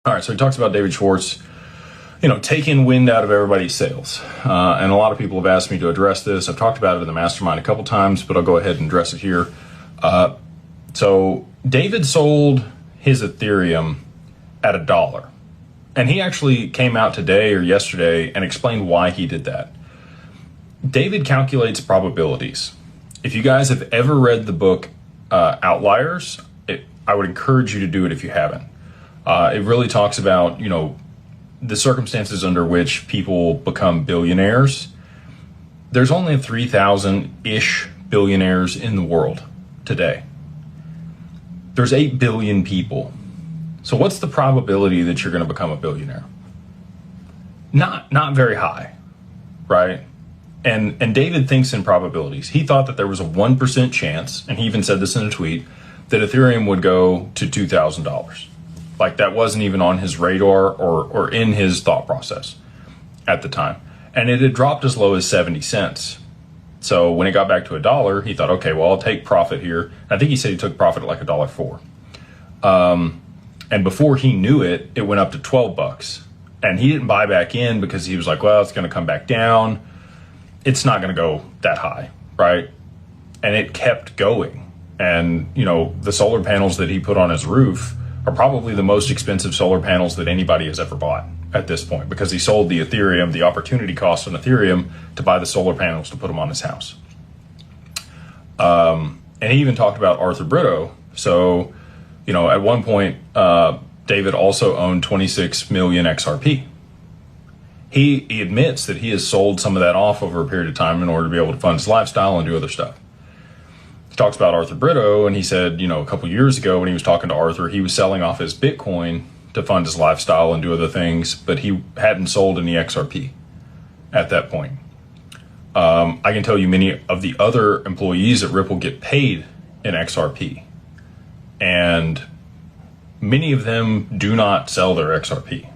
All right, so he talks about David Schwartz, taking wind out of everybody's sails. And a lot of people have asked me to address this. I've talked about it in the mastermind a couple times, but I'll go ahead and address it here. So David sold his Ethereum at $1. And he actually came out today or yesterday and explained why he did that. David calculates probabilities. If you guys have ever read the book Outliers, I would encourage you to do it if you haven't. It really talks about, the circumstances under which people become billionaires. There's only 3,000-ish billionaires in the world today. There's 8 billion people. So what's the probability that you're going to become a billionaire? Not very high, right? And David thinks in probabilities. He thought that there was a 1% chance, and he even said this in a tweet, that Ethereum would go to $2,000. Like that wasn't even on his radar or in his thought process at the time. And it had dropped as low as 70 cents. So when it got back to $1, he thought, okay, well, I'll take profit here. I think he said he took profit at like $1.04. And before he knew it, it went up to $12. And he didn't buy back in because he was like, well, it's going to come back down. It's not going to go that high, right? And it kept going. And, the solar panels that he put on his roof are probably the most expensive solar panels that anybody has ever bought at this point, because he sold the Ethereum, the opportunity cost on Ethereum, to buy the solar panels to put them on his house. And he even talked about Arthur Brito. So, at one point, David also owned 26 million XRP. He admits that he has sold some of that off over a period of time in order to be able to fund his lifestyle and do other stuff. He talks about Arthur Brito, and he said, a couple years ago when he was talking to Arthur, he was selling off his Bitcoin to fund his lifestyle and do other things, but he hadn't sold any XRP at that point. I can tell you many of the other employees at Ripple get paid in XRP, and many of them do not sell their XRP.